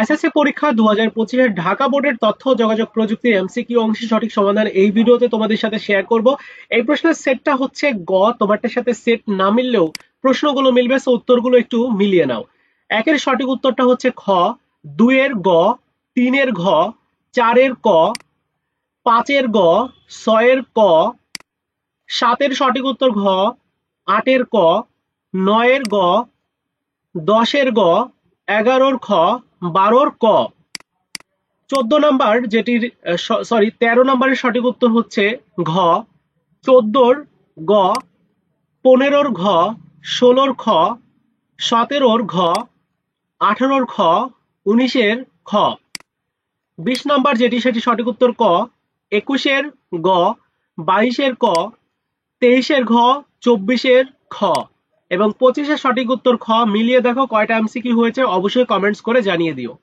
SSC পরীক্ষা 2025 ঢাকা বোর্ডের তথ্য ও যোগাযোগ প্রযুক্তির এমসিকিউ অংশের সঠিক সমাধান এই ভিডিওতে তোমাদের সাথে শেয়ার করব। এই প্রশ্নের সেটটা হচ্ছে গ, তোমারটার সাথে সেট না মিললেও প্রশ্নগুলো মিলবে, সো উত্তরগুলো একটু মিলিয়ে নাও। একের সঠিক উত্তরটা হচ্ছে খ, দুইয়ের গ, তিনের ঘ, চারের ক, পাঁচের গ, ছয়ের ক, সাতের সঠিক উত্তর ঘ, আটের ক, নয়ের গ, দশের গ, এগারোর খ, বারোর ক। 14 নাম্বার যেটির সরি 13 নাম্বারের সঠিক উত্তর হচ্ছে ঘ, 14-র গ, 15-র ঘ, 16-র খ, 17-র ঘ, 18-র খ, 19-এর খ। 20 নাম্বার যেটি সেটি সঠিক উত্তর ক, 21-এর গ, 22-এর ক, 23-এর ঘ, 24-এর খ এবং 25-এর সঠিক উত্তর খ। মিলিয়ে দেখো কয়টা এমসিকিউ হয়েছে, অবশ্যই কমেন্টস করে জানিয়ে দিও।